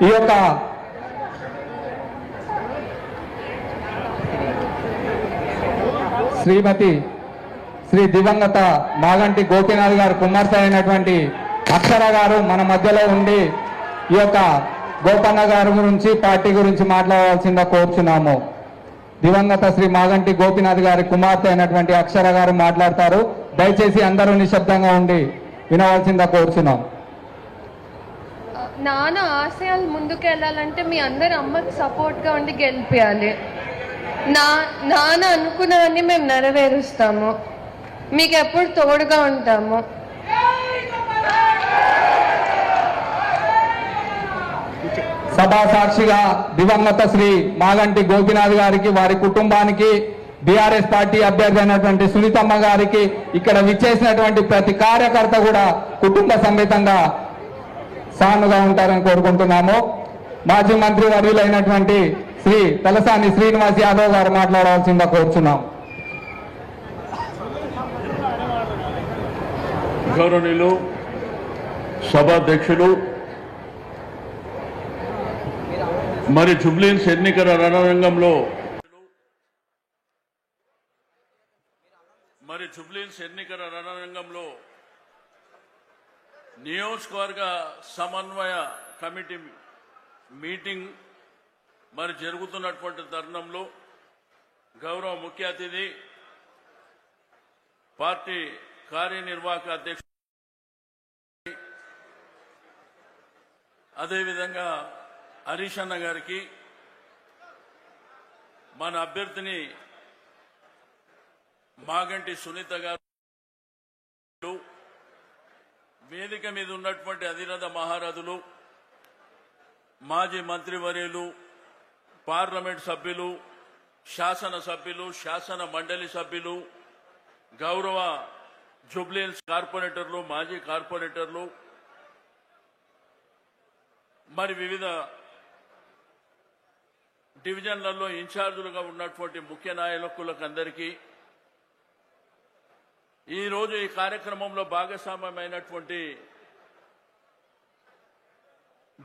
ఈ యొక్క శ్రీమతి శ్రీ దివంగత మాగంటి గోపీనాథ్ గారు కుమార్తె అయినటువంటి అక్షర గారు మన మధ్యలో ఉండి ఈ యొక్క గోపన్న గారి గురించి పార్టీ గురించి మాట్లాడాల్సిందిగా కోరుచున్నాము. దివంగత శ్రీ మాగంటి గోపీనాథ్ గారి కుమార్తె అయినటువంటి అక్షర గారు మాట్లాడతారు. దయచేసి అందరూ నిశ్శబ్దంగా ఉండి వినవలసిందిగా కోరుచున్నాం. నాన్న ఆశయాలు ముందుకెళ్ళాలంటే మీ అందరి అమ్మకి సపోర్ట్గా ఉండి గెలిపించాలి. నాన్న అనుకున్నవన్నీ మేము నెరవేరుస్తాము. మీకు ఎప్పుడు తోడుగా ఉంటాము. సభా సాక్షిగా దివంగత శ్రీ మాగంటి గోపీనాథ్ గారికి, వారి కుటుంబానికి, బీఆర్ఎస్ పార్టీ అభ్యర్థి అయినటువంటి సునీతమ్మ గారికి, ఇక్కడ విచ్చేసినటువంటి ప్రతి కార్యకర్త కూడా కుటుంబ సమేతంగా సానుగా ఉంటారని కోరుకుంటున్నాము. మాజీ మంత్రి వర్యులైనటువంటి శ్రీ తలసాని శ్రీనివాస్ యాదవ్ గారు మాట్లాడవలసిందిగా కోరుచున్నాం. గౌరవనీయులు సభాధ్యక్షులు, మరి జూబ్లీహిల్స్ ఎన్నికల రణరంగంలో నియోజకవర్గ సమన్వయ కమిటీ మీటింగ్ మరి జరుగుతున్నటువంటి తరుణంలో గౌరవ ముఖ్య అతిథి పార్టీ కార్యనిర్వాహక అధ్యక్షుడు, అదేవిధంగా హరీష్ అన్న గారికి, మన అభ్యర్థిని మాగంటి సునీత గారు, వేదిక మీద ఉన్నటువంటి అధిరథ మహారథులు, మాజీ మంత్రివర్యులు, పార్లమెంట్ సభ్యులు, శాసనసభ్యులు, శాసన మండలి సభ్యులు, గౌరవ జూబ్లీహిల్స్ కార్పొరేటర్లు, మాజీ కార్పొరేటర్లు, మరి వివిధ డివిజన్లలో ఇన్ఛార్జీలుగా ఉన్నటువంటి ముఖ్య నాయకులకు అందరికీ, ఈరోజు ఈ కార్యక్రమంలో భాగస్వామ్యమైనటువంటి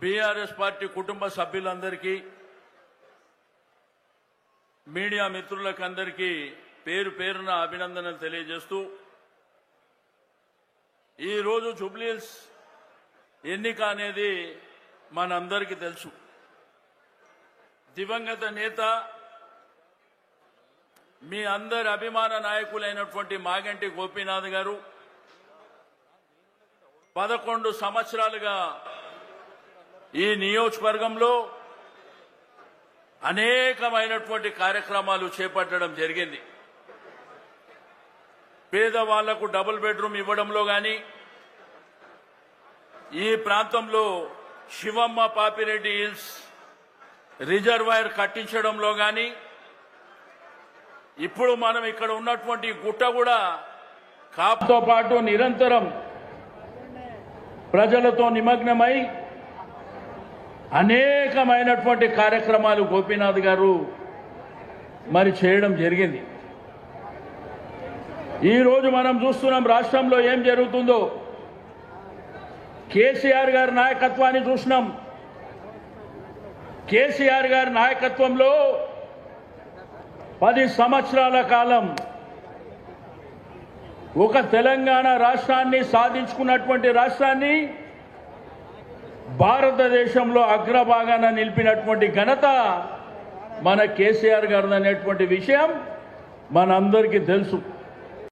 బీఆర్ఎస్ పార్టీ కుటుంబ సభ్యులందరికీ, మీడియా మిత్రులకు అందరికీ పేరు పేరున అభినందనలు తెలియజేస్తూ, ఈరోజు జూబ్లీహిల్స్ ఎన్నిక అనేది మనందరికీ తెలుసు. దివంగత నేత, మీ అందరి అభిమాన నాయకులైనటువంటి మాగంటి గోపీనాథ్ గారు 11 సంవత్సరాలుగా ఈ నియోజకవర్గంలో అనేకమైనటువంటి కార్యక్రమాలు చేపట్టడం జరిగింది. పేదవాళ్లకు డబుల్ బెడ్రూమ్ ఇవ్వడంలో గాని, ఈ ప్రాంతంలో శివమ్మ పాపిరెడ్డి హిల్స్ రిజర్వాయర్ కట్టించడంలో గాని, ఇప్పుడు మనం ఇక్కడ ఉన్నటువంటి గుట్ట కూడా కాపుతో పాటు నిరంతరం ప్రజలతో నిమగ్నమై అనేకమైనటువంటి కార్యక్రమాలు గోపీనాథ్ గారు మరి చేయడం జరిగింది. ఈరోజు మనం చూస్తున్నాం రాష్ట్రంలో ఏం జరుగుతుందో. కేసీఆర్ గారి నాయకత్వాన్ని చూసినాం. కేసీఆర్ గారి నాయకత్వంలో 10 సంవత్సరాల కాలం ఒక తెలంగాణ రాష్ట్రాన్ని సాధించుకున్నటువంటి రాష్ట్రాన్ని భారతదేశంలో అగ్రభాగాన నిలిపినటువంటి ఘనత మన కేసీఆర్ గారు అనేటువంటి విషయం మనందరికీ తెలుసు.